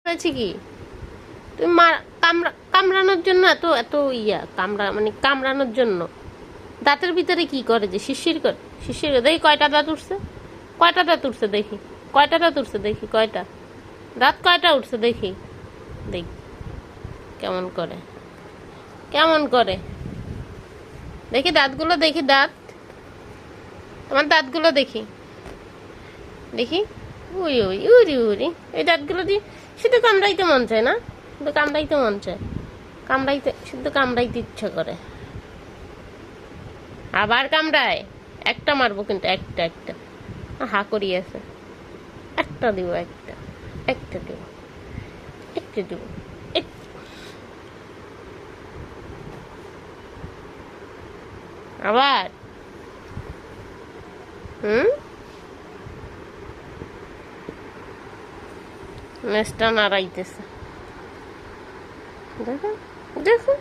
হয়েছে কি তুমি কামড়ানোর জন্য এত এত মানে কামড়ানোর জন্য দাঁতের ভিতরে কি করে যে শিরশির করে দেখি কয়টা দাঁত উঠছে দেখি কয়টা দাঁত উঠছে দেখি কয়টা দাঁত কয়টা উঠছে দেখি দেখি কেমন করে দেখি দাঁতগুলো দেখি আমার দাঁতগুলো দেখি উই উই উরি উরি এই দাঁতগুলো দিয়ে শুধু কামড়াইতে মন চায় না শুধু কামড়াইতে ইচ্ছা করে আবার কামড়ায় একটা মারবো কিন্তু একটা হা করিয়েছে একটা দিব আবার নেসটা নাড়াইতেছে দেখো